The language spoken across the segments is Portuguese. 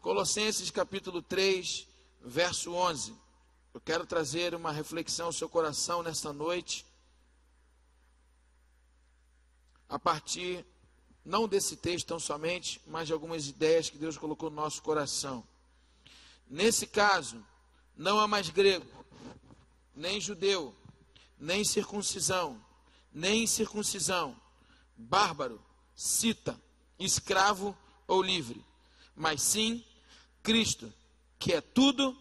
Colossenses capítulo 3, verso 11. Eu quero trazer uma reflexão ao seu coração nesta noite, a partir, não desse texto tão somente, mas de algumas ideias que Deus colocou no nosso coração. Nesse caso, não há mais grego, nem judeu, nem circuncisão, nem incircuncisão, bárbaro, cita, escravo ou livre, mas sim Cristo, que é tudo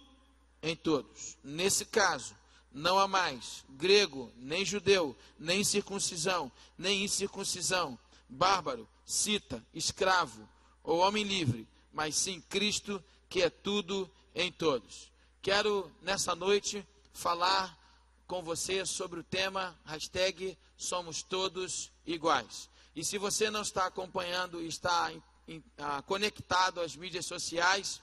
em todos. Nesse caso, não há mais grego, nem judeu, nem circuncisão, nem incircuncisão, bárbaro, cita, escravo ou homem livre, mas sim Cristo, que é tudo em todos. Quero, nessa noite, falar com você sobre o tema #Somos Todos Iguais. E se você não está acompanhando e está conectado às mídias sociais,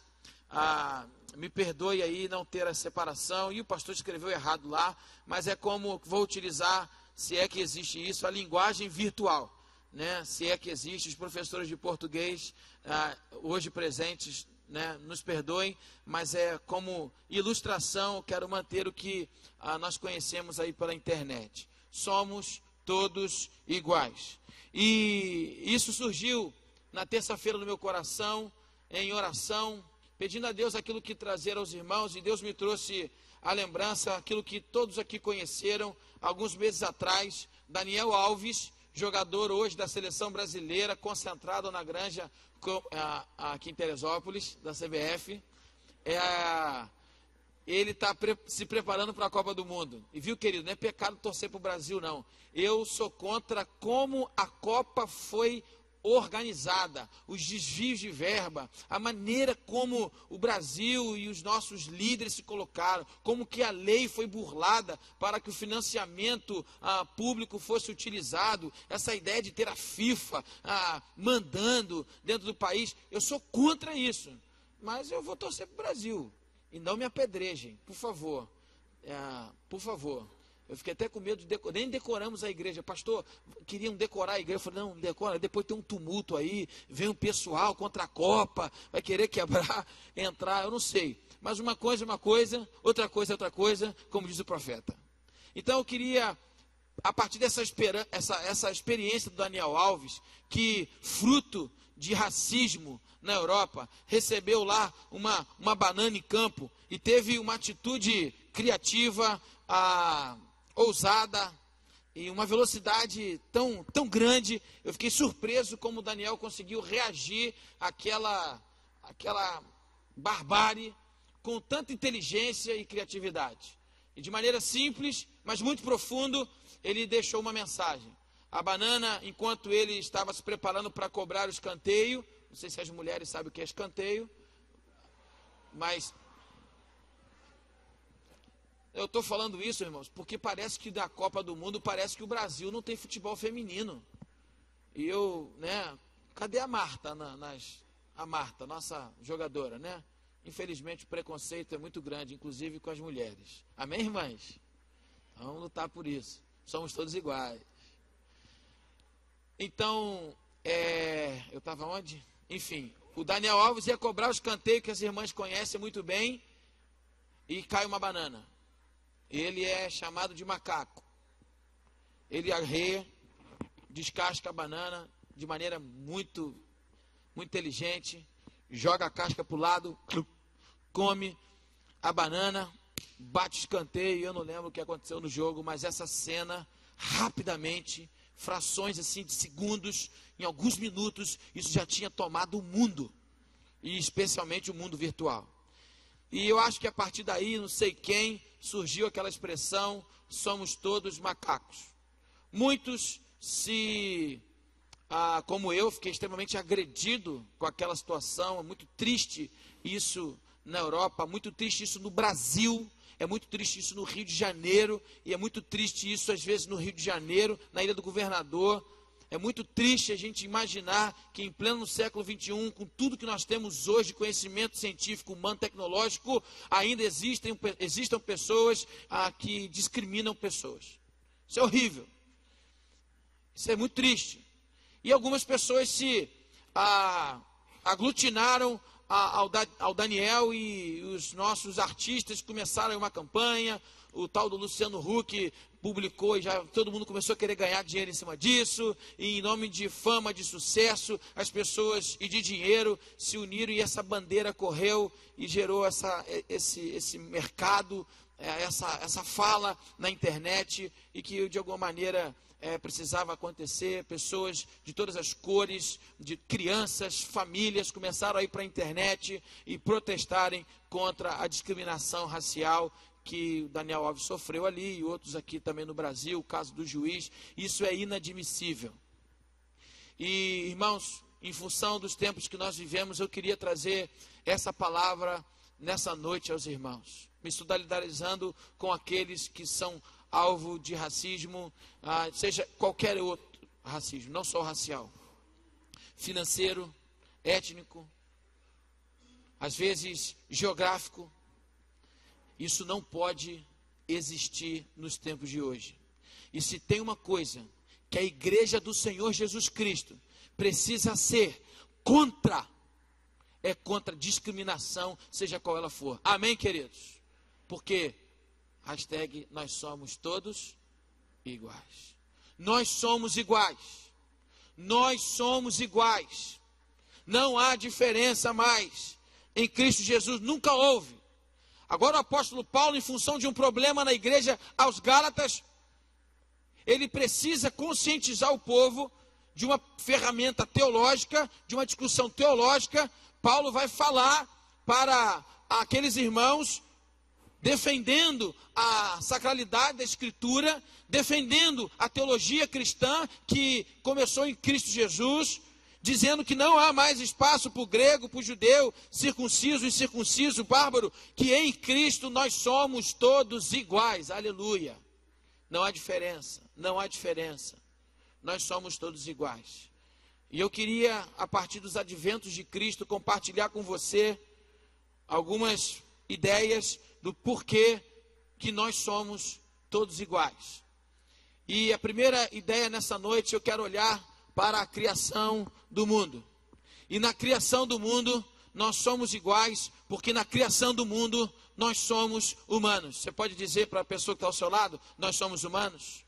me perdoe aí não ter a separação, e o pastor escreveu errado lá, mas é como vou utilizar, se é que existe isso, a linguagem virtual, né? Se é que existe, os professores de português hoje presentes, né, nos perdoem, mas é como ilustração, eu quero manter o que nós conhecemos aí pela internet. Somos todos iguais. E isso surgiu na terça-feira no meu coração, em oração, pedindo a Deus aquilo que trazer aos irmãos, e Deus me trouxe a lembrança, aquilo que todos aqui conheceram, alguns meses atrás, Daniel Alves, jogador hoje da seleção brasileira, concentrado na Granja, aqui em Teresópolis, da CBF, ele está se preparando para a Copa do Mundo. E viu, querido, não é pecado torcer para o Brasil, não. Eu sou contra como a Copa foi organizada, os desvios de verba, a maneira como o Brasil e os nossos líderes se colocaram, como que a lei foi burlada para que o financiamento público fosse utilizado, essa ideia de ter a FIFA mandando dentro do país. Eu sou contra isso, mas eu vou torcer para o Brasil, e não me apedrejem, por favor, por favor. Eu fiquei até com medo de nem decoramos a igreja. Pastor, queriam decorar a igreja. Eu falei, não decora, depois tem um tumulto aí, vem um pessoal contra a Copa, vai querer quebrar, entrar, eu não sei. Mas uma coisa é uma coisa, outra coisa é outra coisa, como diz o profeta. Então eu queria, a partir dessa essa experiência do Daniel Alves, que fruto de racismo na Europa, recebeu lá uma banana em campo e teve uma atitude criativa, ousada e uma velocidade tão grande. Eu fiquei surpreso como o Daniel conseguiu reagir àquela barbárie com tanta inteligência e criatividade. E de maneira simples, mas muito profundo, ele deixou uma mensagem. A banana, enquanto ele estava se preparando para cobrar o escanteio, não sei se as mulheres sabem o que é escanteio, mas eu estou falando isso, irmãos, porque parece que da Copa do Mundo, parece que o Brasil não tem futebol feminino. E cadê a Marta? A Marta, nossa jogadora, né? Infelizmente o preconceito é muito grande, inclusive com as mulheres. Amém, irmãs? Então, vamos lutar por isso. Somos todos iguais. Então, eu estava onde? Enfim, o Daniel Alves ia cobrar o escanteio que as irmãs conhecem muito bem, e cai uma banana. Ele é chamado de macaco. Ele arreia, descasca a banana de maneira muito inteligente, joga a casca para o lado, come a banana, bate o escanteio. Eu não lembro o que aconteceu no jogo, mas essa cena, rapidamente, frações assim de segundos, em alguns minutos, isso já tinha tomado o mundo, e especialmente o mundo virtual. E eu acho que a partir daí, não sei quem, surgiu aquela expressão, somos todos macacos. Muitos como eu, fiquei extremamente agredido com aquela situação. É muito triste isso na Europa, muito triste isso no Brasil, é muito triste isso no Rio de Janeiro, e é muito triste isso às vezes no Rio de Janeiro, na Ilha do Governador. É muito triste a gente imaginar que em pleno século XXI, com tudo que nós temos hoje de conhecimento científico, humano, tecnológico, ainda existam pessoas que discriminam pessoas. Isso é horrível. Isso é muito triste. E algumas pessoas se aglutinaram ao Daniel e os nossos artistas começaram uma campanha. O tal do Luciano Huck publicou e já todo mundo começou a querer ganhar dinheiro em cima disso. E em nome de fama, de sucesso, as pessoas e de dinheiro se uniram e essa bandeira correu e gerou esse mercado, essa fala na internet e que de alguma maneira precisava acontecer. Pessoas de todas as cores, de crianças, famílias começaram a ir para a internet e protestarem contra a discriminação racial que o Daniel Alves sofreu ali e outros aqui também no Brasil, o caso do juiz. Isso é inadmissível. E, irmãos, em função dos tempos que nós vivemos, eu queria trazer essa palavra nessa noite aos irmãos, me solidarizando com aqueles que são alvo de racismo, seja qualquer outro racismo, não só o racial, financeiro, étnico, às vezes geográfico. Isso não pode existir nos tempos de hoje. E se tem uma coisa que a igreja do Senhor Jesus Cristo precisa ser contra, é contra discriminação, seja qual ela for. Amém, queridos? Porque, hashtag, nós somos todos iguais. Nós somos iguais. Nós somos iguais. Não há diferença mais. Em Cristo Jesus nunca houve. Agora o apóstolo Paulo, em função de um problema na igreja aos Gálatas, ele precisa conscientizar o povo de uma ferramenta teológica, de uma discussão teológica. Paulo vai falar para aqueles irmãos, defendendo a sacralidade da Escritura, defendendo a teologia cristã que começou em Cristo Jesus, dizendo que não há mais espaço para o grego, para o judeu, circunciso e incircunciso, bárbaro, que em Cristo nós somos todos iguais. Aleluia. Não há diferença, não há diferença. Nós somos todos iguais. E eu queria, a partir dos adventos de Cristo, compartilhar com você algumas ideias do porquê que nós somos todos iguais. E a primeira ideia nessa noite, eu quero olhar para a criação do mundo. E na criação do mundo, nós somos iguais, porque na criação do mundo, nós somos humanos. Você pode dizer para a pessoa que está ao seu lado, nós somos humanos?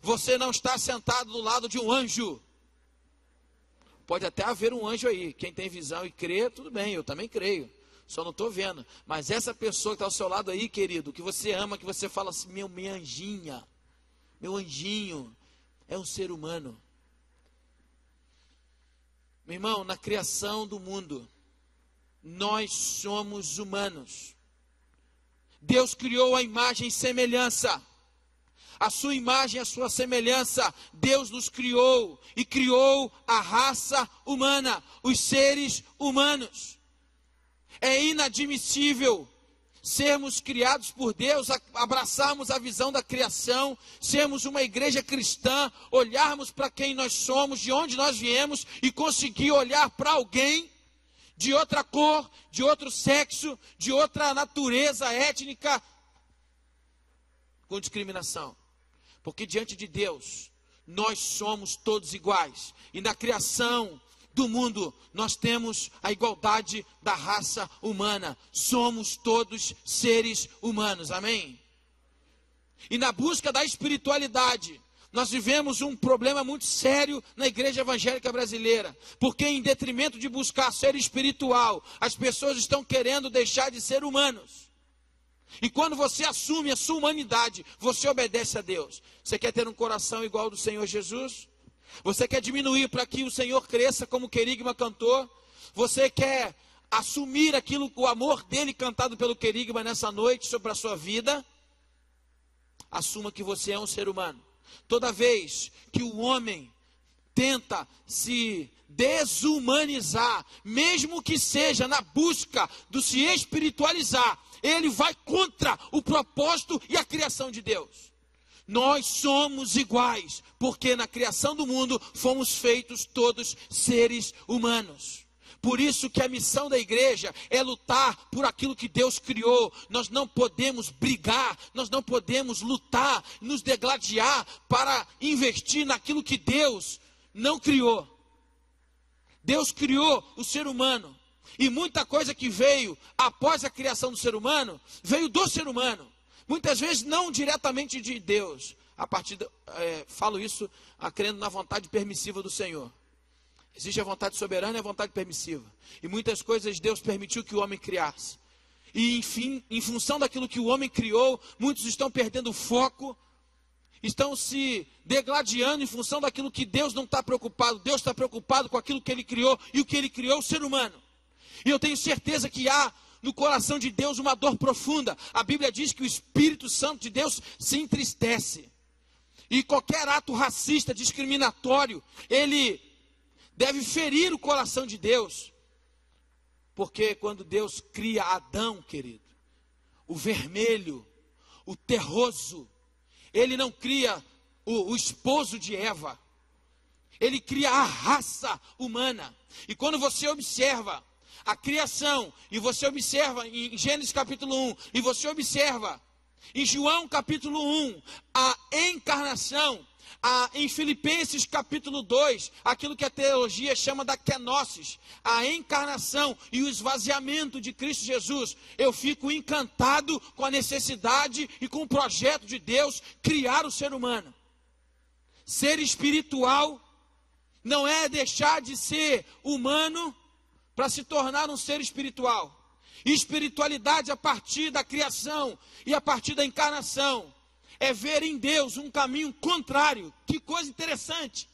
Você não está sentado do lado de um anjo. Pode até haver um anjo aí. Quem tem visão e crê, tudo bem, eu também creio. Só não estou vendo. Mas essa pessoa que está ao seu lado aí, querido, que você ama, que você fala assim, minha anjinha, meu anjinho, é um ser humano. Meu irmão, na criação do mundo, nós somos humanos. Deus criou a imagem e semelhança. A sua imagem e a sua semelhança, Deus nos criou e criou a raça humana, os seres humanos. É inadmissível sermos criados por Deus, abraçarmos a visão da criação, sermos uma igreja cristã, olharmos para quem nós somos, de onde nós viemos e conseguir olhar para alguém de outra cor, de outro sexo, de outra natureza étnica, com discriminação. Porque diante de Deus, nós somos todos iguais. E na criação do mundo, nós temos a igualdade da raça humana. Somos todos seres humanos, amém? E na busca da espiritualidade, nós vivemos um problema muito sério na igreja evangélica brasileira. Porque em detrimento de buscar ser espiritual, as pessoas estão querendo deixar de ser humanos. E quando você assume a sua humanidade, você obedece a Deus. Você quer ter um coração igual ao do Senhor Jesus? Você quer diminuir para que o Senhor cresça, como o querigma cantou? Você quer assumir aquilo, o amor dele cantado pelo querigma nessa noite sobre a sua vida? Assuma que você é um ser humano. Toda vez que o homem tenta se desumanizar, mesmo que seja na busca do se espiritualizar, ele vai contra o propósito e a criação de Deus. Nós somos iguais, porque na criação do mundo fomos feitos todos seres humanos. Por isso que a missão da igreja é lutar por aquilo que Deus criou. Nós não podemos brigar, nós não podemos lutar, nos degladiar para investir naquilo que Deus não criou. Deus criou o ser humano E muita coisa que veio após a criação do ser humano, veio do ser humano. Muitas vezes não diretamente de Deus. Falo isso crendo na vontade permissiva do Senhor. Existe a vontade soberana e a vontade permissiva. E muitas coisas Deus permitiu que o homem criasse. E enfim, em função daquilo que o homem criou, muitos estão perdendo o foco, estão se degladiando em função daquilo que Deus não está preocupado. Deus está preocupado com aquilo que Ele criou, e o que Ele criou é o ser humano. E eu tenho certeza que há no coração de Deus uma dor profunda. A Bíblia diz que o Espírito Santo de Deus se entristece. E qualquer ato racista, discriminatório, ele deve ferir o coração de Deus. Porque quando Deus cria Adão, querido, o vermelho, o terroso, Ele não cria o esposo de Eva. Ele cria a raça humana. E quando você observa a criação, e você observa em Gênesis capítulo 1, e você observa em João capítulo 1, a encarnação, em Filipenses capítulo 2, aquilo que a teologia chama da kenosis, a encarnação e o esvaziamento de Cristo Jesus, eu fico encantado com a necessidade e com o projeto de Deus criar o ser humano. Ser espiritual não é deixar de ser humano para se tornar um ser espiritual. Espiritualidade a partir da criação e a partir da encarnação é ver em Deus um caminho contrário. Que coisa interessante.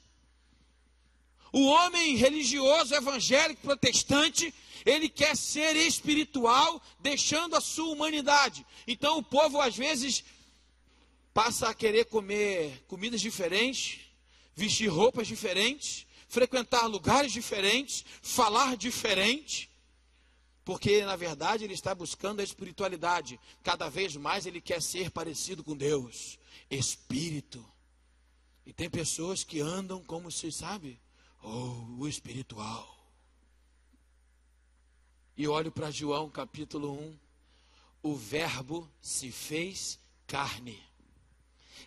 O homem religioso, evangélico, protestante, ele quer ser espiritual, deixando a sua humanidade. Então o povo às vezes passa a querer comer comidas diferentes, vestir roupas diferentes, frequentar lugares diferentes, falar diferente, porque na verdade ele está buscando a espiritualidade. Cada vez mais ele quer ser parecido com Deus, espírito. E tem pessoas que andam como se, sabe, o espiritual. E olho para João capítulo 1, o verbo se fez carne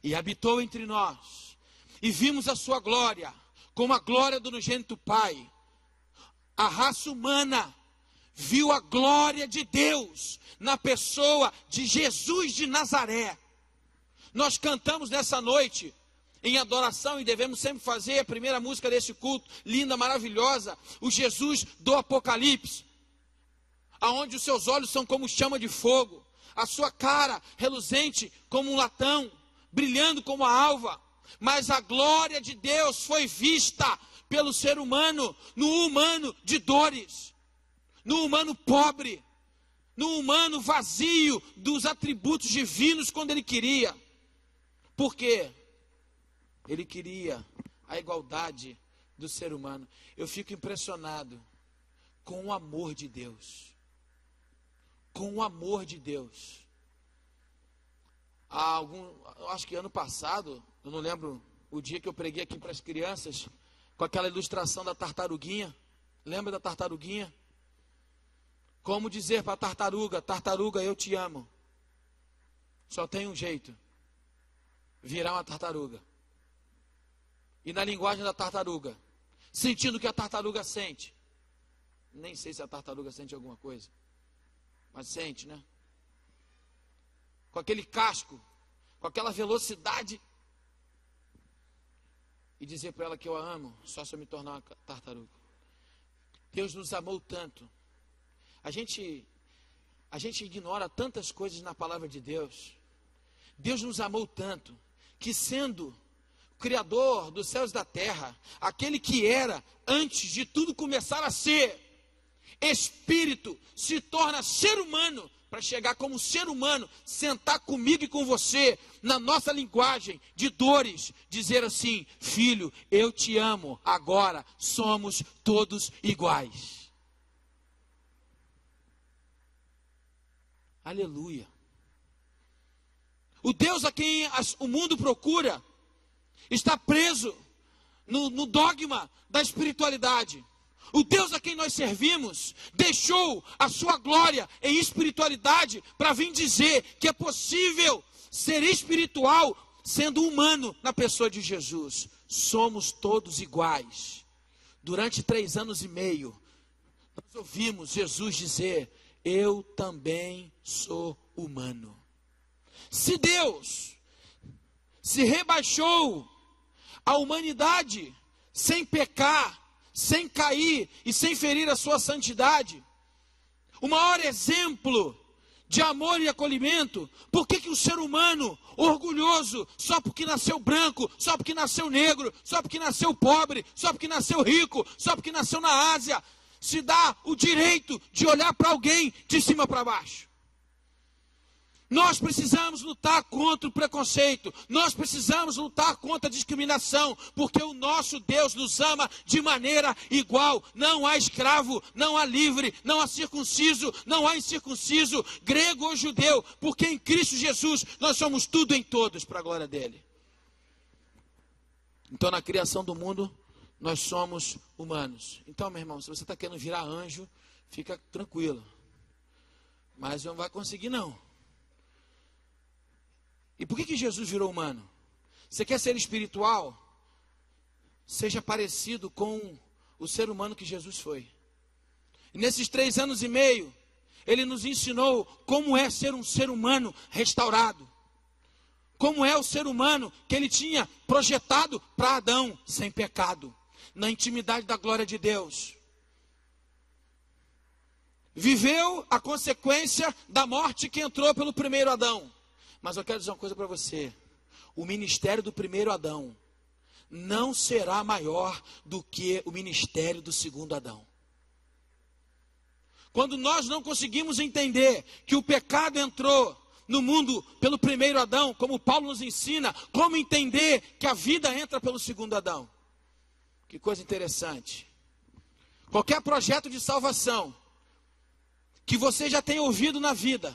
e habitou entre nós, e vimos a sua glória, como a glória do unigênito Pai. A raça humana viu a glória de Deus na pessoa de Jesus de Nazaré. Nós cantamos nessa noite em adoração, e devemos sempre fazer a primeira música desse culto, linda, maravilhosa, o Jesus do Apocalipse, aonde os seus olhos são como chama de fogo, a sua cara reluzente como um latão, brilhando como a alva. Mas a glória de Deus foi vista pelo ser humano, no humano de dores, no humano pobre, no humano vazio dos atributos divinos quando ele queria. Por quê? Ele queria a igualdade do ser humano. Eu fico impressionado com o amor de Deus. Com o amor de Deus. Acho que ano passado, eu não lembro o dia que eu preguei aqui para as crianças, com aquela ilustração da tartaruguinha. Lembra da tartaruguinha? Como dizer para a tartaruga: tartaruga, eu te amo. Só tem um jeito: virar uma tartaruga. E na linguagem da tartaruga, sentindo o que a tartaruga sente. Nem sei se a tartaruga sente alguma coisa, mas sente, né? Com aquele casco, com aquela velocidade, e dizer para ela que eu a amo, só se eu me tornar uma tartaruga. Deus nos amou tanto. A gente ignora tantas coisas na palavra de Deus. Deus nos amou tanto, que sendo o Criador dos céus e da terra, aquele que era antes de tudo começar a ser, Espírito, se torna ser humano, para chegar como ser humano, sentar comigo e com você, na nossa linguagem de dores, dizer assim: filho, eu te amo, agora somos todos iguais. Aleluia. O Deus a quem o mundo procura está preso no dogma da espiritualidade. O Deus a quem nós servimos deixou a sua glória em espiritualidade para vir dizer que é possível ser espiritual sendo humano na pessoa de Jesus. Somos todos iguais. Durante 3 anos e meio, nós ouvimos Jesus dizer: eu também sou humano. Se Deus se rebaixou à humanidade sem pecar, sem cair e sem ferir a sua santidade, o maior exemplo de amor e acolhimento, por que o ser humano orgulhoso, só porque nasceu branco, só porque nasceu negro, só porque nasceu pobre, só porque nasceu rico, só porque nasceu na Ásia, se dá o direito de olhar para alguém de cima para baixo? Nós precisamos lutar contra o preconceito, nós precisamos lutar contra a discriminação, porque o nosso Deus nos ama de maneira igual. Não há escravo, não há livre, não há circunciso, não há incircunciso, grego ou judeu, porque em Cristo Jesus nós somos tudo em todos para a glória dele. Então, na criação do mundo, nós somos humanos. Então, meu irmão, se você está querendo virar anjo, fica tranquilo, mas não vai conseguir não. E por que Jesus virou humano? Você quer ser espiritual? Seja parecido com o ser humano que Jesus foi. E nesses 3 anos e meio, Ele nos ensinou como é ser um ser humano restaurado. Como é o ser humano que Ele tinha projetado para Adão, sem pecado, na intimidade da glória de Deus. Viveu a consequência da morte que entrou pelo primeiro Adão. Mas eu quero dizer uma coisa para você: o ministério do primeiro Adão não será maior do que o ministério do segundo Adão. Quando nós não conseguimos entender que o pecado entrou no mundo pelo primeiro Adão, como Paulo nos ensina, como entender que a vida entra pelo segundo Adão? Que coisa interessante. Qualquer projeto de salvação que você já tenha ouvido na vida,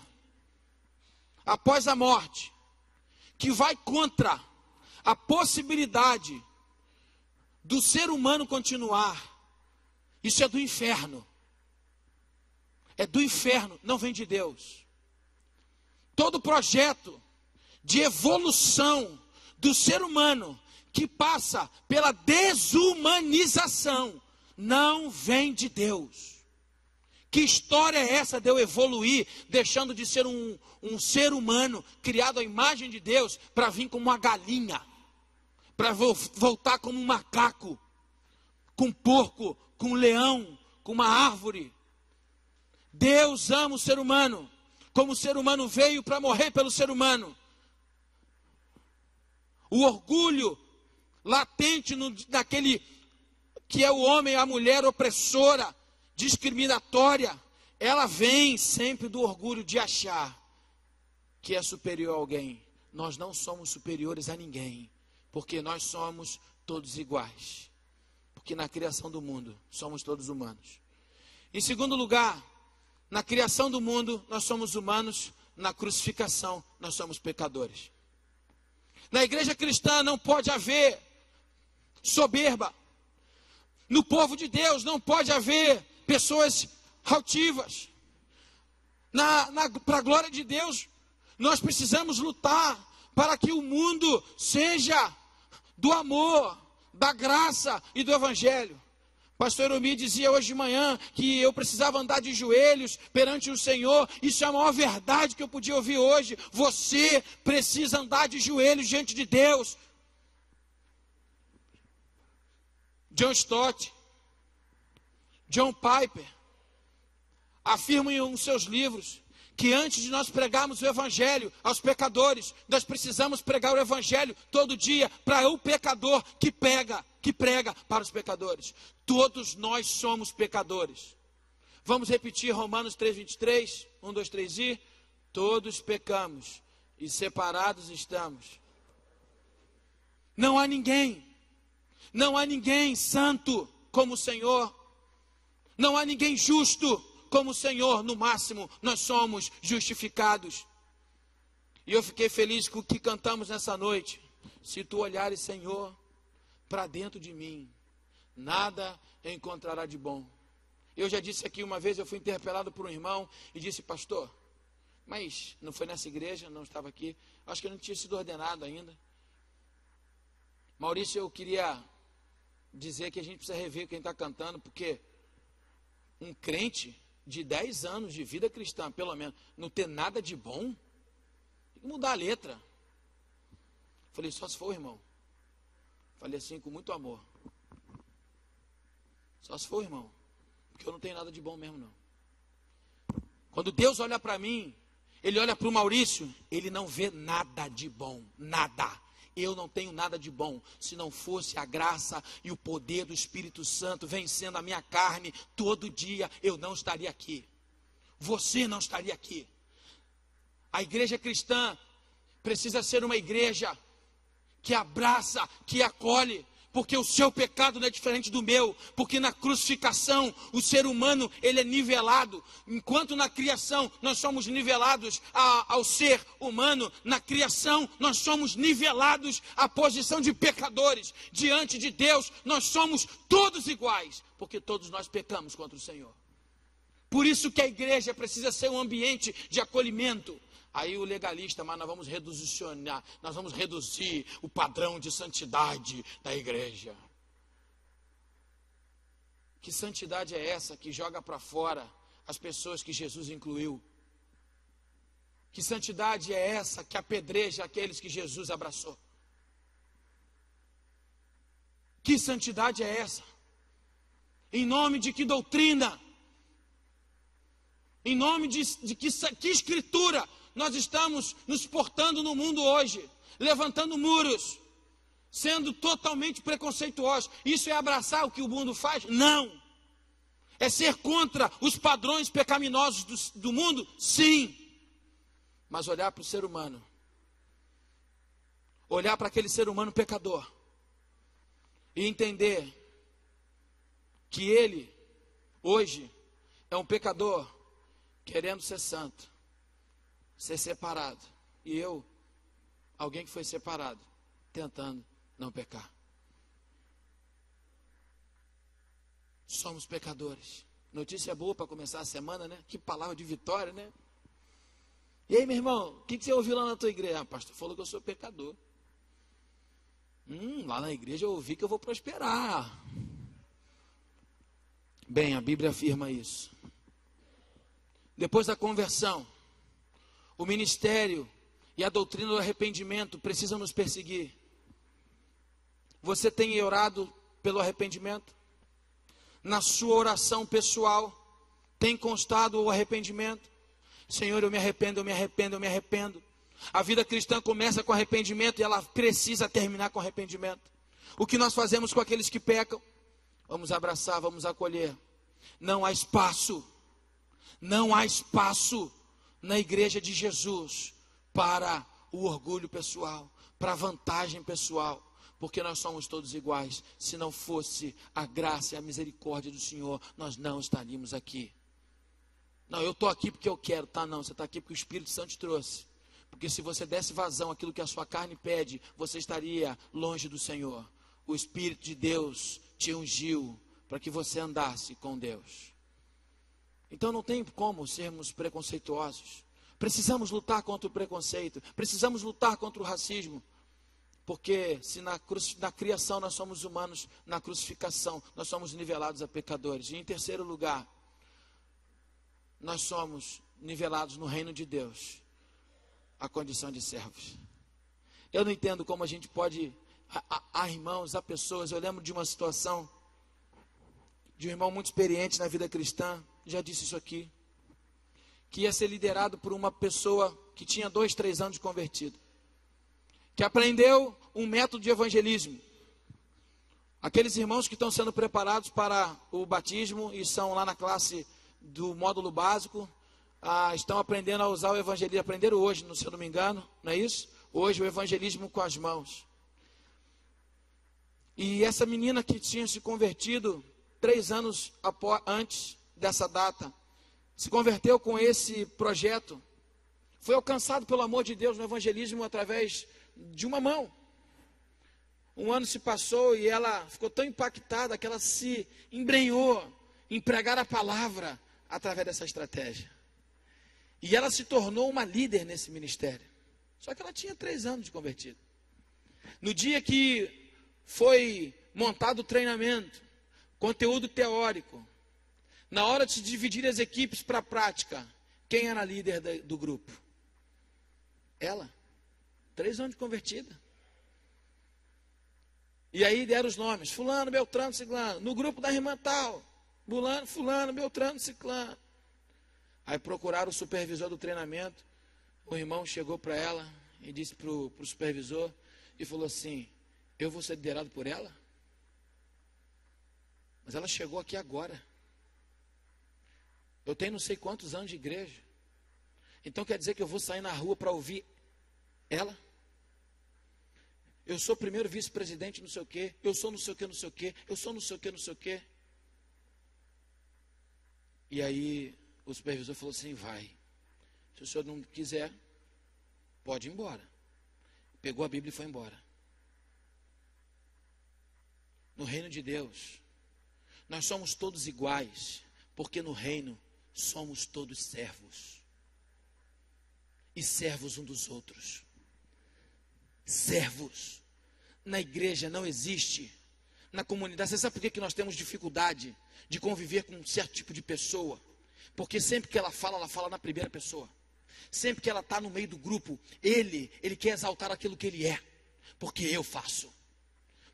após a morte, que vai contra a possibilidade do ser humano continuar, isso é do inferno. É do inferno, não vem de Deus. Todo projeto de evolução do ser humano que passa pela desumanização não vem de Deus. Que história é essa de eu evoluir, deixando de ser um ser humano criado à imagem de Deus, para vir como uma galinha, para voltar como um macaco, com um porco, com um leão, com uma árvore? Deus ama o ser humano, como o ser humano veio para morrer pelo ser humano. O orgulho latente naquele que é o homem, a mulher opressora, discriminatória, ela vem sempre do orgulho de achar que é superior a alguém. Nós não somos superiores a ninguém, porque nós somos todos iguais, porque na criação do mundo somos todos humanos. Em segundo lugar, na criação do mundo nós somos humanos, na crucificação nós somos pecadores. Na igreja cristã não pode haver soberba. No povo de Deus não pode haver pessoas altivas. Para a glória de Deus, nós precisamos lutar para que o mundo seja do amor, da graça e do evangelho. Pastor Eromi dizia hoje de manhã que eu precisava andar de joelhos perante o Senhor. Isso é a maior verdade que eu podia ouvir hoje. Você precisa andar de joelhos diante de Deus. John Stott, John Piper afirmam em um dos seus livros que antes de nós pregarmos o evangelho aos pecadores, nós precisamos pregar o evangelho todo dia para o pecador que prega para os pecadores. Todos nós somos pecadores. Vamos repetir Romanos 3:23, 1, 2, 3 e todos pecamos e separados estamos. Não há ninguém santo como o Senhor. Não há ninguém justo como o Senhor. No máximo, nós somos justificados. E eu fiquei feliz com o que cantamos nessa noite. Se tu olhares, Senhor, para dentro de mim, nada encontrará de bom. Eu já disse aqui uma vez, eu fui interpelado por um irmão e disse: pastor, mas não foi nessa igreja, não estava aqui, acho que eu não tinha sido ordenado ainda. Maurício, eu queria dizer que a gente precisa rever quem está cantando, porque um crente de 10 anos de vida cristã, pelo menos, não ter nada de bom? Tem que mudar a letra. Falei, só se for, irmão. Falei assim com muito amor. Só se for, irmão. Porque eu não tenho nada de bom mesmo, não. Quando Deus olha para mim, Ele olha para o Maurício, Ele não vê nada de bom. Nada. Eu não tenho nada de bom. Se não fosse a graça e o poder do Espírito Santo vencendo a minha carne todo dia, eu não estaria aqui. Você não estaria aqui. A igreja cristã precisa ser uma igreja que abraça, que acolhe, porque o seu pecado não é diferente do meu, porque na crucificação o ser humano ele é nivelado, enquanto na criação nós somos nivelados ao ser humano, na criação nós somos nivelados à posição de pecadores, diante de Deus nós somos todos iguais, porque todos nós pecamos contra o Senhor. Por isso que a igreja precisa ser um ambiente de acolhimento. Aí o legalista, mas nós vamos reduzir o padrão de santidade da igreja. Que santidade é essa que joga para fora as pessoas que Jesus incluiu? Que santidade é essa que apedreja aqueles que Jesus abraçou? Que santidade é essa? Em nome de que doutrina? Em nome de que escritura nós estamos nos portando no mundo hoje, levantando muros, sendo totalmente preconceituosos? Isso é abraçar o que o mundo faz? Não. É ser contra os padrões pecaminosos do mundo? Sim. Mas olhar para o ser humano, olhar para aquele ser humano pecador e entender que ele, hoje, é um pecador querendo ser santo, ser separado. E eu, alguém que foi separado, tentando não pecar. Somos pecadores. Notícia boa para começar a semana, né? Que palavra de vitória, né? E aí, meu irmão, o que você ouviu lá na tua igreja? Ah, pastor falou que eu sou pecador. Lá na igreja eu ouvi que eu vou prosperar. Bem, a Bíblia afirma isso. Depois da conversão, o ministério e a doutrina do arrependimento precisam nos perseguir. Você tem orado pelo arrependimento? Na sua oração pessoal, tem constado o arrependimento? Senhor, eu me arrependo, eu me arrependo, eu me arrependo. A vida cristã começa com arrependimento e ela precisa terminar com arrependimento. O que nós fazemos com aqueles que pecam? Vamos abraçar, vamos acolher. Não há espaço na igreja de Jesus para o orgulho pessoal, para a vantagem pessoal, porque nós somos todos iguais. Se não fosse a graça e a misericórdia do Senhor, nós não estaríamos aqui. Não, eu estou aqui porque eu quero, tá? Não, você está aqui porque o Espírito Santo te trouxe. Porque se você desse vazão àquilo que a sua carne pede, você estaria longe do Senhor. O Espírito de Deus te ungiu para que você andasse com Deus. Então não tem como sermos preconceituosos. Precisamos lutar contra o preconceito. Precisamos lutar contra o racismo. Porque se na criação nós somos humanos, na crucificação nós somos nivelados a pecadores. E em terceiro lugar, nós somos nivelados no reino de Deus, a condição de servos. Eu não entendo como a gente pode, há irmãos, há pessoas. Eu lembro de uma situação de um irmão muito experiente na vida cristã, já disse isso aqui, que ia ser liderado por uma pessoa que tinha 2, 3 anos de convertido, que aprendeu um método de evangelismo. Aqueles irmãos que estão sendo preparados para o batismo e são lá na classe do módulo básico, estão aprendendo a usar o evangelismo, aprenderam hoje, se eu não me engano, não é isso? Hoje o evangelismo com as mãos. E essa menina que tinha se convertido 3 anos antes dessa data, se converteu com esse projeto, foi alcançado pelo amor de Deus no evangelismo através de uma mão. 1 ano se passou e ela ficou tão impactada que ela se embrenhou em pregar a palavra através dessa estratégia. E ela se tornou uma líder nesse ministério. Só que ela tinha 3 anos de convertido. No dia que foi montado o treinamento, conteúdo teórico, Na hora de se dividir as equipes para a prática, quem era a líder do grupo? Ela. 3 anos de convertida. E aí deram os nomes. Fulano, Beltrano, Ciclano. No grupo da irmã tal. Fulano, Beltrano, Ciclano. Aí procuraram o supervisor do treinamento. O irmão chegou para ela e disse para o supervisor e falou assim: eu vou ser liderado por ela? Mas ela chegou aqui agora. Eu tenho não sei quantos anos de igreja. Então quer dizer que eu vou sair na rua para ouvir ela? Eu sou primeiro vice-presidente, não sei o quê. Eu sou não sei o quê, não sei o quê. Eu sou não sei o quê, não sei o quê. E aí o supervisor falou assim: vai. Se o senhor não quiser, pode ir embora. Pegou a Bíblia e foi embora. No reino de Deus, nós somos todos iguais, porque no reino somos todos servos. E servos um dos outros. Servos. Na igreja não existe. Na comunidade, você sabe por que nós temos dificuldade de conviver com um certo tipo de pessoa? Porque sempre que ela fala na primeira pessoa. Sempre que ela está no meio do grupo, ele quer exaltar aquilo que ele é. Porque eu faço.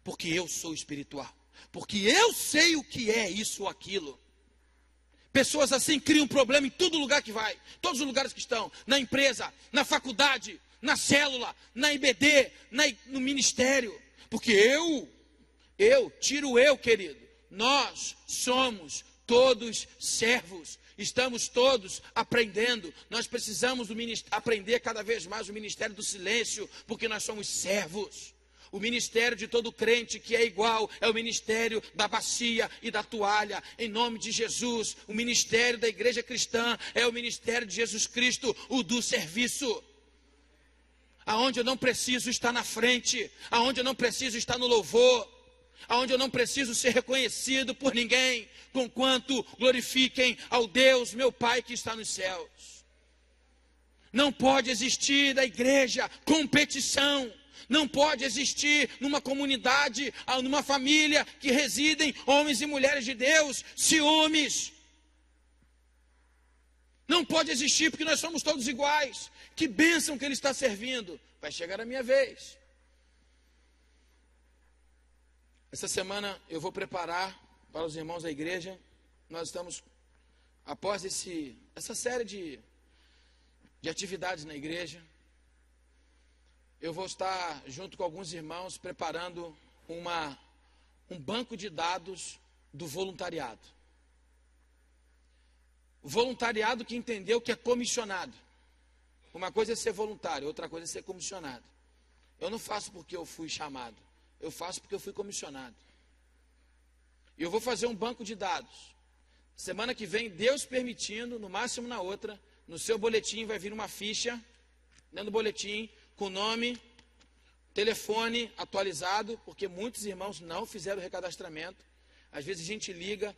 Porque eu sou espiritual. Porque eu sei o que é isso ou aquilo. Pessoas assim criam problema em todo lugar que vai. Todos os lugares que estão. Na empresa, na faculdade, na célula, na IBD, no ministério. Porque querido. Nós somos todos servos. Estamos todos aprendendo. Nós precisamos aprender cada vez mais o ministério do silêncio, porque nós somos servos. O ministério de todo crente que é igual é o ministério da bacia e da toalha, em nome de Jesus. O ministério da igreja cristã é o ministério de Jesus Cristo, o do serviço. Aonde eu não preciso estar na frente, aonde eu não preciso estar no louvor, aonde eu não preciso ser reconhecido por ninguém, conquanto glorifiquem ao Deus, meu Pai que está nos céus. Não pode existir na igreja competição. Não pode existir numa comunidade, numa família que residem homens e mulheres de Deus, ciúmes. Não pode existir porque nós somos todos iguais. Que bênção que ele está servindo. Vai chegar a minha vez. Essa semana eu vou preparar para os irmãos da igreja. Nós estamos, após essa série de atividades na igreja, eu vou estar junto com alguns irmãos preparando um banco de dados do voluntariado. O voluntariado que entendeu que é comissionado. Uma coisa é ser voluntário, outra coisa é ser comissionado. Eu não faço porque eu fui chamado, eu faço porque eu fui comissionado. E eu vou fazer um banco de dados. Semana que vem, Deus permitindo, no máximo na outra, no seu boletim vai vir uma ficha, dentro do boletim, com nome, telefone atualizado, porque muitos irmãos não fizeram o recadastramento. Às vezes a gente liga,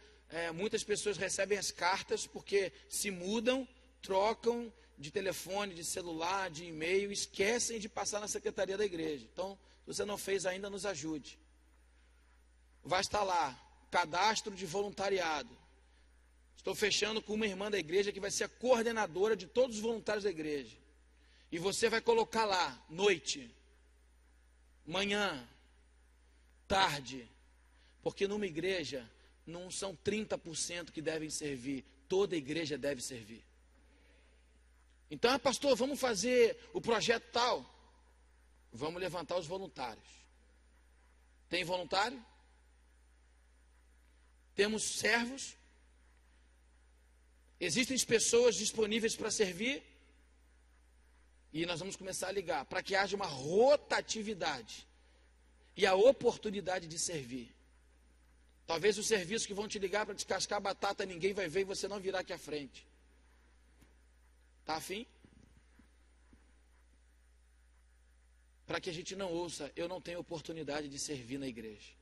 muitas pessoas recebem as cartas porque se mudam, trocam de telefone, de celular, de e-mail, esquecem de passar na secretaria da igreja. Então, se você não fez ainda, nos ajude. Vai estar lá, cadastro de voluntariado. Estou fechando com uma irmã da igreja que vai ser a coordenadora de todos os voluntários da igreja. E você vai colocar lá, noite, manhã, tarde, porque numa igreja não são 30% que devem servir, toda igreja deve servir. Então, pastor, vamos fazer o projeto tal? Vamos levantar os voluntários. Tem voluntário? Temos servos? Existem pessoas disponíveis para servir? E nós vamos começar a ligar para que haja uma rotatividade e a oportunidade de servir. Talvez os serviços que vão te ligar para descascar batata, ninguém vai ver e você não virá aqui à frente. Está afim? Para que a gente não ouça, eu não tenho oportunidade de servir na igreja.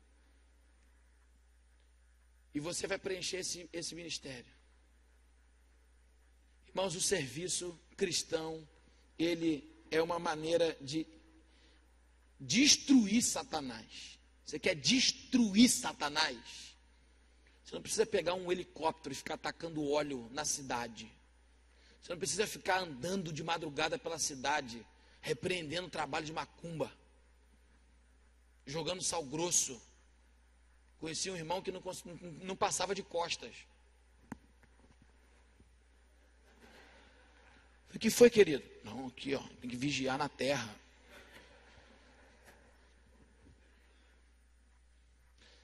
E você vai preencher esse ministério. Irmãos, o serviço cristão, ele é uma maneira de destruir Satanás. Você quer destruir Satanás? Você não precisa pegar um helicóptero e ficar tacando óleo na cidade. Você não precisa ficar andando de madrugada pela cidade, repreendendo o trabalho de macumba, jogando sal grosso. Conheci um irmão que não passava de costas. O que foi, querido? Não, aqui, ó, tem que vigiar na terra.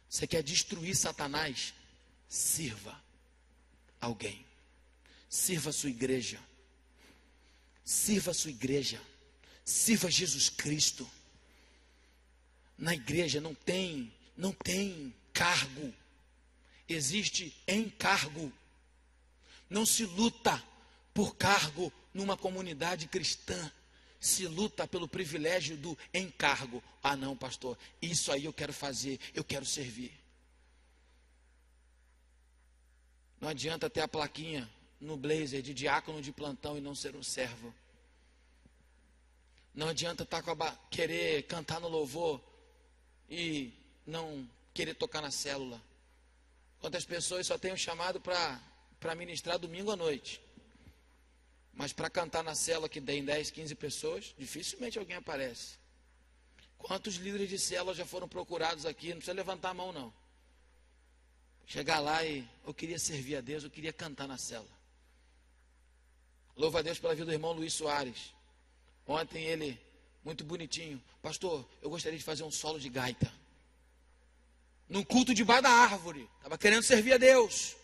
Você quer destruir Satanás? Sirva alguém. Sirva a sua igreja. Sirva a sua igreja. Sirva Jesus Cristo. Na igreja não tem cargo. Existe encargo. Não se luta por cargo numa comunidade cristã. Se luta pelo privilégio do encargo. Ah não, pastor, isso aí eu quero fazer, eu quero servir. Não adianta ter a plaquinha no blazer de diácono de plantão e não ser um servo. Não adianta querer cantar no louvor e não querer tocar na célula. Quantas pessoas só têm um chamado para ministrar domingo à noite, mas para cantar na célula que tem 10, 15 pessoas, dificilmente alguém aparece. Quantos líderes de célula já foram procurados aqui? Não precisa levantar a mão não. Chegar lá e eu queria servir a Deus, eu queria cantar na célula. Louva a Deus pela vida do irmão Luiz Soares. Ontem ele, muito bonitinho, pastor, eu gostaria de fazer um solo de gaita. Num culto debaixo da árvore. Estava querendo servir a Deus.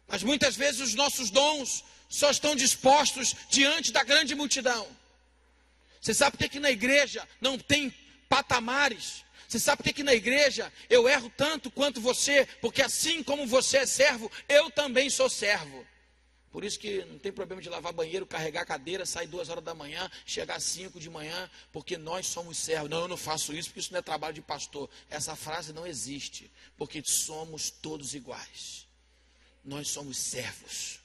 Mas muitas vezes os nossos dons só estão dispostos diante da grande multidão. Você sabe por que na igreja não tem patamares? Você sabe por que na igreja eu erro tanto quanto você? Porque assim como você é servo, eu também sou servo. Por isso que não tem problema de lavar banheiro, carregar cadeira, sair 2 horas da manhã, chegar às 5 de manhã, porque nós somos servos. Não, eu não faço isso porque isso não é trabalho de pastor. Essa frase não existe, porque somos todos iguais. Nós somos servos.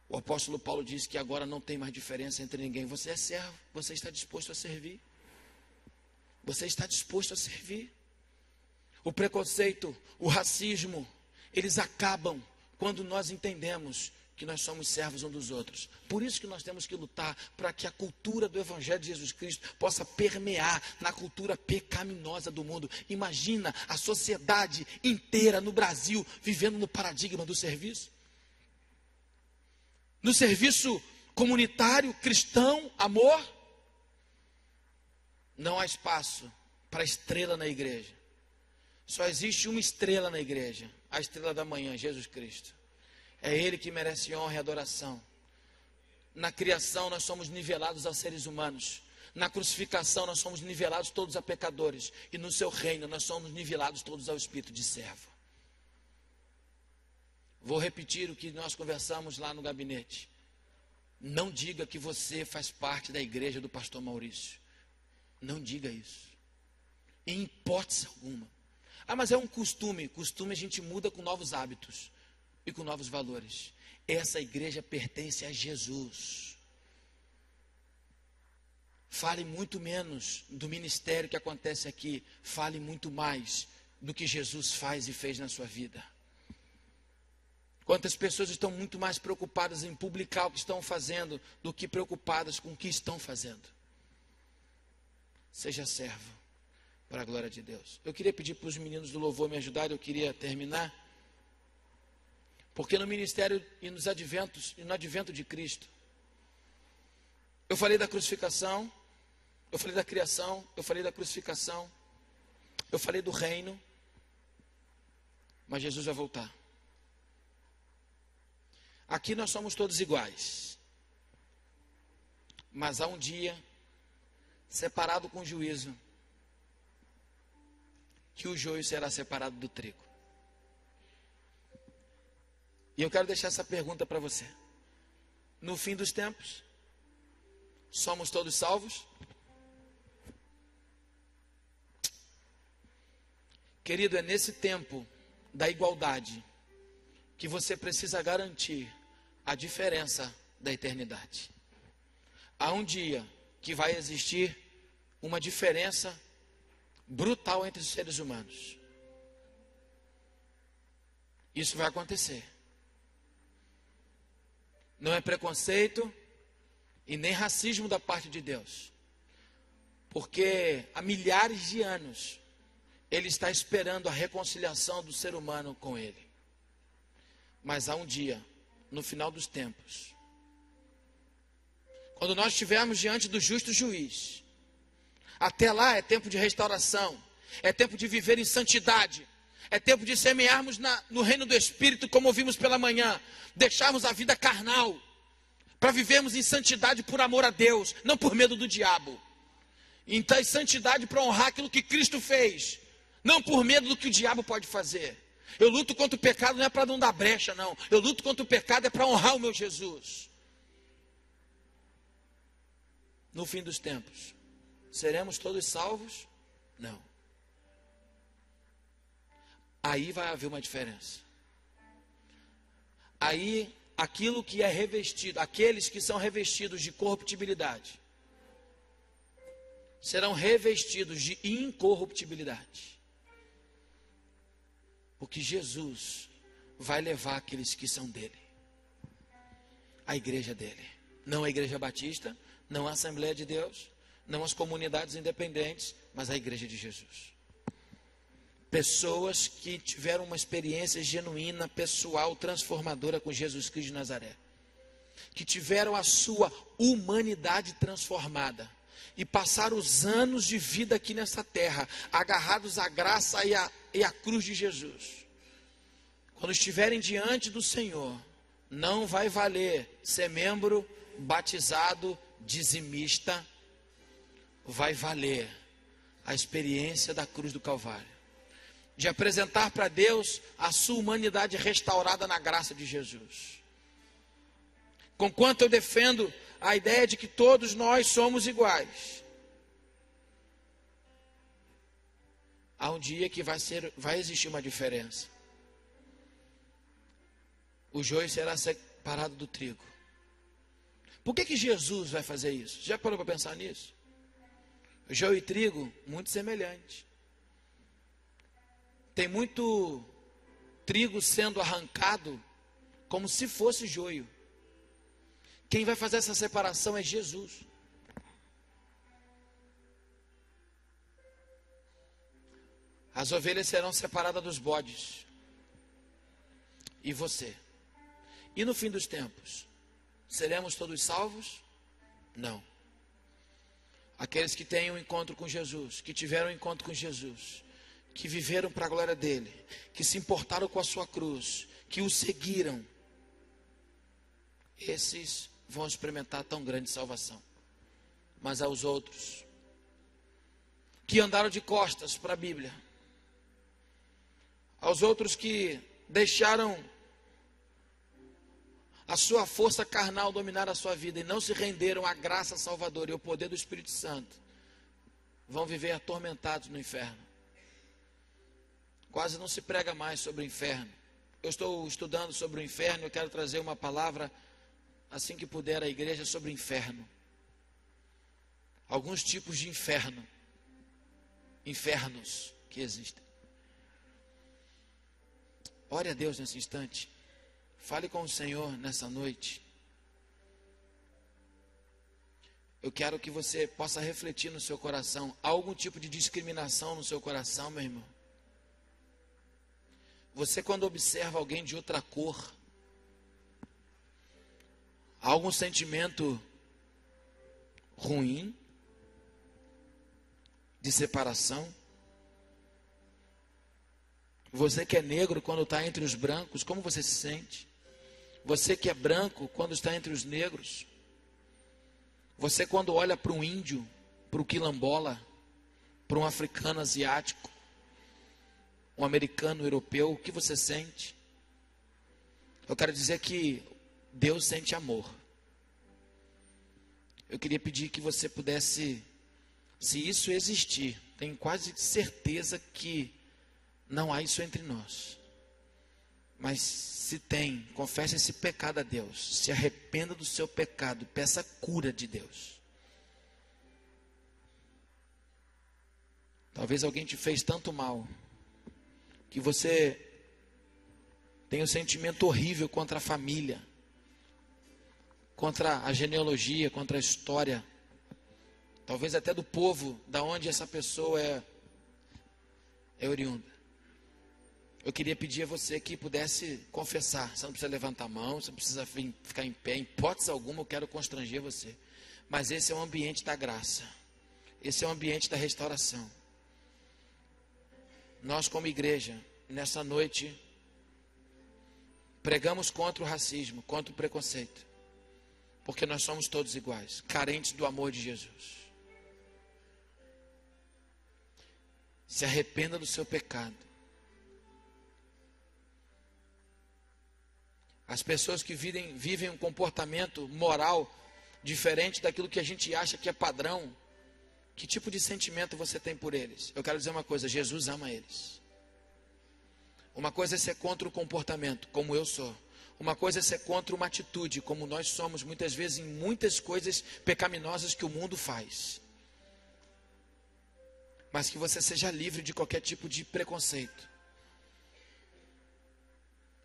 O apóstolo Paulo diz que agora não tem mais diferença entre ninguém. Você é servo, você está disposto a servir. Você está disposto a servir. O preconceito, o racismo, eles acabam quando nós entendemos que nós somos servos uns dos outros. Por isso que nós temos que lutar para que a cultura do Evangelho de Jesus Cristo possa permear na cultura pecaminosa do mundo. Imagina a sociedade inteira no Brasil vivendo no paradigma do serviço. No serviço comunitário, cristão, amor. Não há espaço para estrela na igreja. Só existe uma estrela na igreja, a estrela da manhã, Jesus Cristo. É Ele que merece honra e adoração. Na criação nós somos nivelados a seres humanos. Na crucificação nós somos nivelados todos a pecadores. E no seu reino nós somos nivelados todos ao espírito de servo. Vou repetir o que nós conversamos lá no gabinete. Não diga que você faz parte da igreja do pastor Maurício. Não diga isso. Em hipótese alguma. Ah, mas é um costume. Costume a gente muda com novos hábitos e com novos valores. Essa igreja pertence a Jesus. Fale muito menos do ministério que acontece aqui. Fale muito mais do que Jesus faz e fez na sua vida. Quantas pessoas estão muito mais preocupadas em publicar o que estão fazendo do que preocupadas com o que estão fazendo. Seja servo, para a glória de Deus. Eu queria pedir para os meninos do louvor me ajudarem, eu queria terminar. Porque no ministério e nos adventos, e no advento de Cristo, eu falei da crucificação, eu falei da criação, eu falei da crucificação, eu falei do reino, mas Jesus vai voltar. Aqui nós somos todos iguais. Mas há um dia, separado com juízo, que o joio será separado do trigo. E eu quero deixar essa pergunta para você. No fim dos tempos, somos todos salvos? Querido, é nesse tempo da igualdade que você precisa garantir a diferença da eternidade. Há um dia que vai existir uma diferença brutal entre os seres humanos. Isso vai acontecer. Não é preconceito e nem racismo da parte de Deus. Porque há milhares de anos Ele está esperando a reconciliação do ser humano com Ele. Mas há um dia, no final dos tempos, quando nós estivermos diante do justo juiz, até lá é tempo de restauração, é tempo de viver em santidade, é tempo de semearmos no reino do Espírito, como ouvimos pela manhã, deixarmos a vida carnal, para vivermos em santidade por amor a Deus, não por medo do diabo. Então, em santidade para honrar aquilo que Cristo fez, não por medo do que o diabo pode fazer. Eu luto contra o pecado não é para não dar brecha, não. Eu luto contra o pecado é para honrar o meu Jesus. No fim dos tempos, seremos todos salvos? Não. Aí vai haver uma diferença. Aí, aquilo que é revestido, aqueles que são revestidos de corruptibilidade, serão revestidos de incorruptibilidade. Porque Jesus vai levar aqueles que são dele, a igreja dele. Não a igreja batista, não a Assembleia de Deus, não as comunidades independentes, mas a igreja de Jesus. Pessoas que tiveram uma experiência genuína, pessoal, transformadora com Jesus Cristo de Nazaré. Que tiveram a sua humanidade transformada. E passaram os anos de vida aqui nessa terra, agarrados à graça e à cruz de Jesus. Quando estiverem diante do Senhor, não vai valer ser membro, batizado, dizimista. Vai valer a experiência da cruz do Calvário. De apresentar para Deus a sua humanidade restaurada na graça de Jesus. Conquanto eu defendo a ideia de que todos nós somos iguais, há um dia que vai existir uma diferença. O joio será separado do trigo. Por que Jesus vai fazer isso? Já parou para pensar nisso? Joio e trigo, muito semelhante. Tem muito trigo sendo arrancado como se fosse joio. Quem vai fazer essa separação é Jesus. As ovelhas serão separadas dos bodes. E você? E no fim dos tempos, seremos todos salvos? Não. Aqueles que têm um encontro com Jesus, que tiveram um encontro com Jesus, que viveram para a glória dele, que se importaram com a sua cruz, que o seguiram, esses vão experimentar tão grande salvação. Mas aos outros, que andaram de costas para a Bíblia, aos outros que deixaram a sua força carnal dominar a sua vida e não se renderam à graça salvadora e ao poder do Espírito Santo, vão viver atormentados no inferno. Quase não se prega mais sobre o inferno. Eu estou estudando sobre o inferno, eu quero trazer uma palavra assim que puder à igreja sobre o inferno. Alguns tipos de inferno, infernos que existem. Ore a Deus nesse instante. Fale com o Senhor nessa noite. Eu quero que você possa refletir no seu coração. Há algum tipo de discriminação no seu coração, meu irmão? Você, quando observa alguém de outra cor, há algum sentimento ruim de separação? Você que é negro, quando está entre os brancos, como você se sente? Você que é branco, quando está entre os negros? Você, quando olha para um índio, para um quilombola, para um africano asiático, um americano europeu, o que você sente? Eu quero dizer que Deus sente amor. Eu queria pedir que você pudesse, se isso existir, tenho quase certeza que não há isso entre nós. Mas se tem, confesse esse pecado a Deus. Se arrependa do seu pecado, peça cura de Deus. Talvez alguém te fez tanto mal que você tem um sentimento horrível contra a família, contra a genealogia, contra a história, talvez até do povo da onde essa pessoa é oriunda. Eu queria pedir a você que pudesse confessar. Você não precisa levantar a mão, você não precisa ficar em pé, em hipótese alguma eu quero constranger você. Mas esse é o ambiente da graça, esse é o ambiente da restauração. Nós como igreja, nessa noite, pregamos contra o racismo, contra o preconceito, porque nós somos todos iguais, carentes do amor de Jesus. Se arrependa do seu pecado. As pessoas que vivem um comportamento moral diferente daquilo que a gente acha que é padrão, que tipo de sentimento você tem por eles? Eu quero dizer uma coisa: Jesus ama eles. Uma coisa é ser contra o comportamento, como eu sou. Uma coisa é ser contra uma atitude, como nós somos muitas vezes em muitas coisas pecaminosas que o mundo faz. Mas que você seja livre de qualquer tipo de preconceito.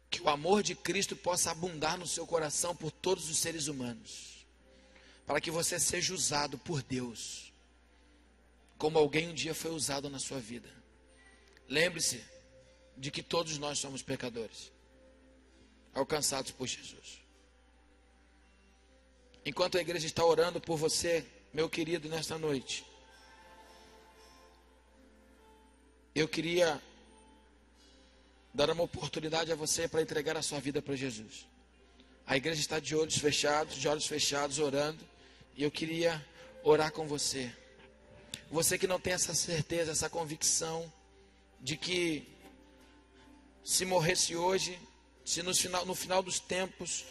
Que o amor de Cristo possa abundar no seu coração por todos os seres humanos. Para que você seja usado por Deus, como alguém um dia foi usado na sua vida. Lembre-se de que todos nós somos pecadores, alcançados por Jesus. Enquanto a igreja está orando por você, meu querido, nesta noite, eu queria dar uma oportunidade a você para entregar a sua vida para Jesus. A igreja está de olhos fechados, orando, e eu queria orar com você. Você que não tem essa certeza, essa convicção de que se morresse hoje, se no final dos tempos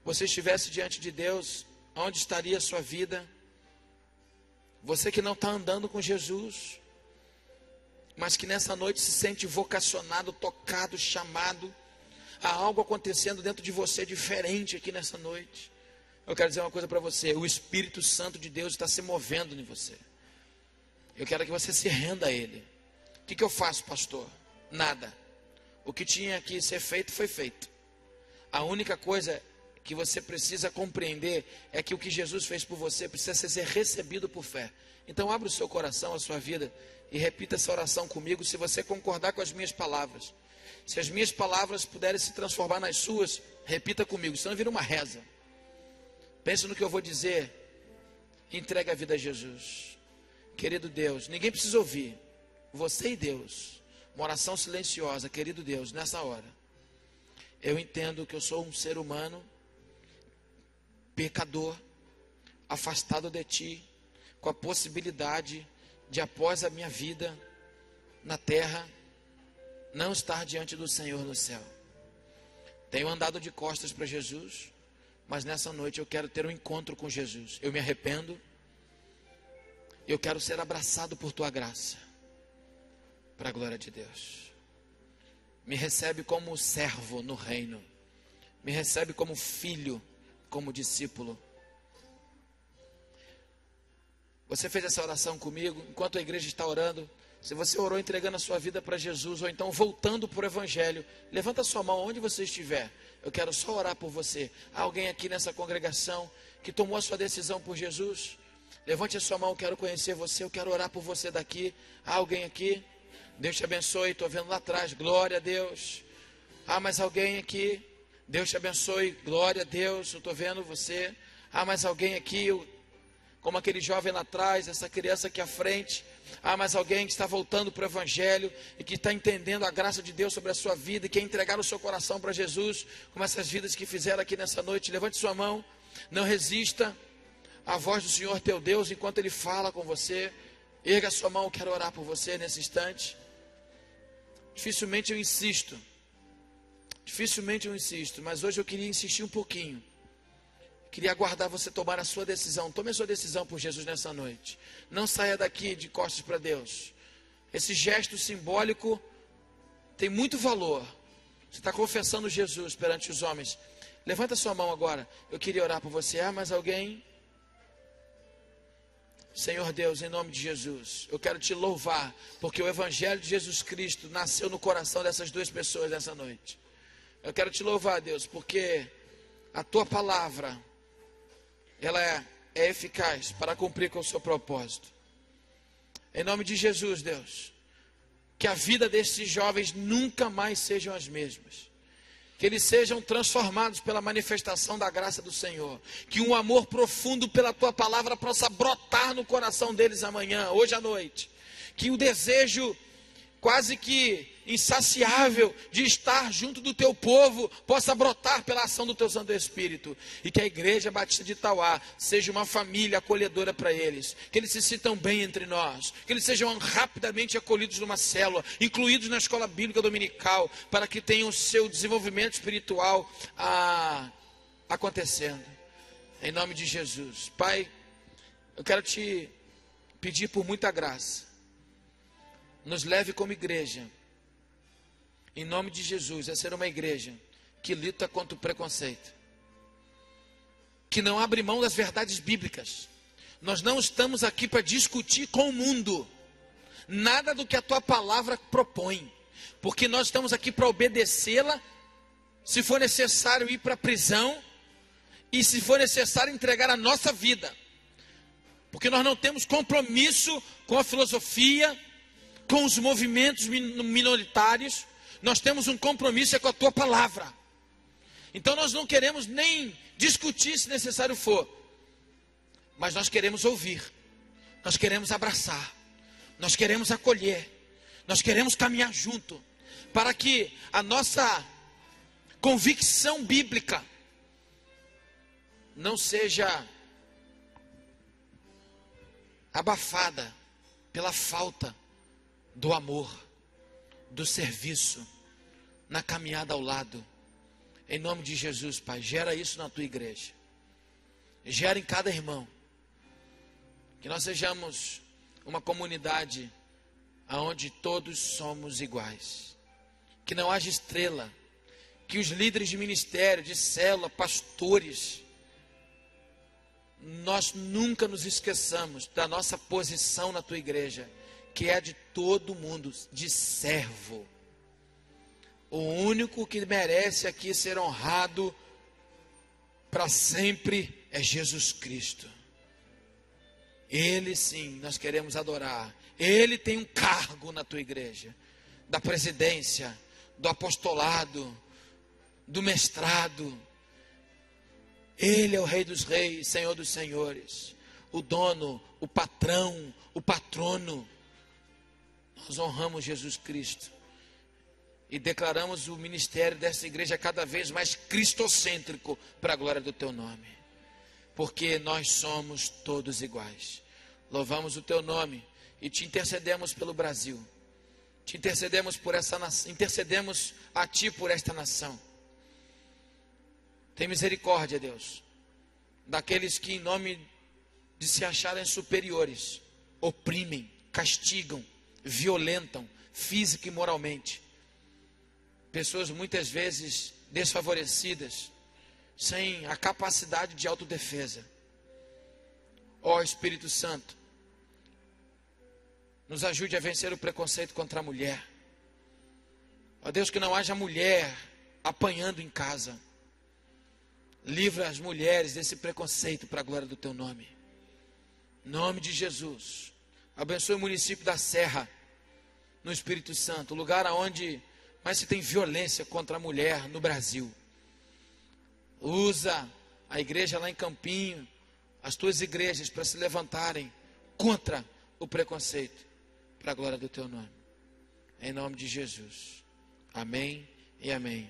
você estivesse diante de Deus, onde estaria a sua vida? Você que não está andando com Jesus, mas que nessa noite se sente vocacionado, tocado, chamado, há algo acontecendo dentro de você diferente aqui nessa noite. Eu quero dizer uma coisa para você: o Espírito Santo de Deus está se movendo em você. Eu quero que você se renda a Ele. O que eu faço, pastor? Nada. O que tinha que ser feito, foi feito. A única coisa que você precisa compreender é que o que Jesus fez por você precisa ser recebido por fé. Então abra o seu coração, a sua vida, e repita essa oração comigo, se você concordar com as minhas palavras. Se as minhas palavras puderem se transformar nas suas, repita comigo, senão vira uma reza. Pense no que eu vou dizer, entregue a vida a Jesus. Querido Deus, ninguém precisa ouvir, você e Deus, uma oração silenciosa. Querido Deus, nessa hora, eu entendo que eu sou um ser humano, pecador, afastado de Ti, com a possibilidade de, após a minha vida na terra, não estar diante do Senhor no céu. Tenho andado de costas para Jesus, mas nessa noite eu quero ter um encontro com Jesus. Eu me arrependo, eu quero ser abraçado por Tua graça, para a glória de Deus. Me recebe como servo no reino, me recebe como filho, como discípulo. Você fez essa oração comigo, enquanto a igreja está orando. Se você orou entregando a sua vida para Jesus, ou então voltando para o Evangelho, levanta a sua mão onde você estiver. Eu quero só orar por você. Há alguém aqui nessa congregação que tomou a sua decisão por Jesus? Levante a sua mão, eu quero conhecer você, eu quero orar por você daqui. Há alguém aqui? Deus te abençoe, estou vendo lá atrás, glória a Deus. Há mais alguém aqui? Deus te abençoe, glória a Deus, eu estou vendo você. Há mais alguém aqui? Como aquele jovem lá atrás, essa criança aqui à frente. Há mais alguém que está voltando para o Evangelho e que está entendendo a graça de Deus sobre a sua vida e quer entregar o seu coração para Jesus, como essas vidas que fizeram aqui nessa noite. Levante sua mão, não resista à voz do Senhor teu Deus enquanto Ele fala com você. Erga a sua mão, eu quero orar por você nesse instante. Dificilmente eu insisto, mas hoje eu queria insistir um pouquinho. Queria aguardar você tomar a sua decisão. Tome a sua decisão por Jesus nessa noite. Não saia daqui de costas para Deus. Esse gesto simbólico tem muito valor. Você está confessando Jesus perante os homens. Levanta sua mão agora. Eu queria orar por você. Há mais alguém? Senhor Deus, em nome de Jesus, eu quero te louvar, porque o Evangelho de Jesus Cristo nasceu no coração dessas duas pessoas nessa noite. Eu quero te louvar, Deus, porque a tua palavra, ela é eficaz para cumprir com o seu propósito. Em nome de Jesus, Deus, que a vida desses jovens nunca mais sejam as mesmas. Que eles sejam transformados pela manifestação da graça do Senhor. Que um amor profundo pela tua palavra possa brotar no coração deles amanhã, hoje à noite. Que o desejo quase que insaciável de estar junto do teu povo possa brotar pela ação do teu Santo Espírito. E que a Igreja Batista de Itauá seja uma família acolhedora para eles. Que eles se sintam bem entre nós. Que eles sejam rapidamente acolhidos numa célula, incluídos na escola bíblica dominical, para que tenham o seu desenvolvimento espiritual acontecendo. Em nome de Jesus. Pai, eu quero te pedir por muita graça. Nos leve como igreja, em nome de Jesus, a ser uma igreja que luta contra o preconceito, que não abre mão das verdades bíblicas. Nós não estamos aqui para discutir com o mundo nada do que a tua palavra propõe, porque nós estamos aqui para obedecê-la, se for necessário ir para a prisão, e se for necessário entregar a nossa vida, porque nós não temos compromisso com a filosofia, com os movimentos minoritários. Nós temos um compromisso com a tua palavra. Então nós não queremos nem discutir se necessário for, mas nós queremos ouvir, nós queremos abraçar, nós queremos acolher, nós queremos caminhar junto, para que a nossa convicção bíblica não seja abafada pela falta do amor, do serviço, na caminhada ao lado. Em nome de Jesus, Pai, gera isso na tua igreja. Gera em cada irmão. Que nós sejamos uma comunidade onde todos somos iguais. Que não haja estrela. Que os líderes de ministério, de célula, pastores, nós nunca nos esqueçamos da nossa posição na tua igreja, que é de todo mundo, de servo. O único que merece aqui ser honrado para sempre é Jesus Cristo. Ele sim, nós queremos adorar. Ele tem um cargo na tua igreja, da presidência, do apostolado, do mestrado. Ele é o Rei dos Reis, Senhor dos Senhores, o dono, o patrão, o patrono. Nós honramos Jesus Cristo e declaramos o ministério dessa igreja cada vez mais cristocêntrico para a glória do teu nome, porque nós somos todos iguais. Louvamos o teu nome e te intercedemos pelo Brasil, te intercedemos por essa nação, intercedemos a ti por esta nação. Tem misericórdia, Deus, daqueles que em nome de se acharem superiores, oprimem, castigam, violentam, física e moralmente. Pessoas muitas vezes desfavorecidas, sem a capacidade de autodefesa. Ó Espírito Santo, nos ajude a vencer o preconceito contra a mulher. Ó Deus, que não haja mulher apanhando em casa. Livra as mulheres desse preconceito para a glória do teu nome. Em nome de Jesus. Abençoe o município da Serra, no Espírito Santo, lugar onde mais se tem violência contra a mulher no Brasil. Usa a igreja lá em Campinho, as tuas igrejas, para se levantarem contra o preconceito, para a glória do teu nome. Em nome de Jesus. Amém e amém.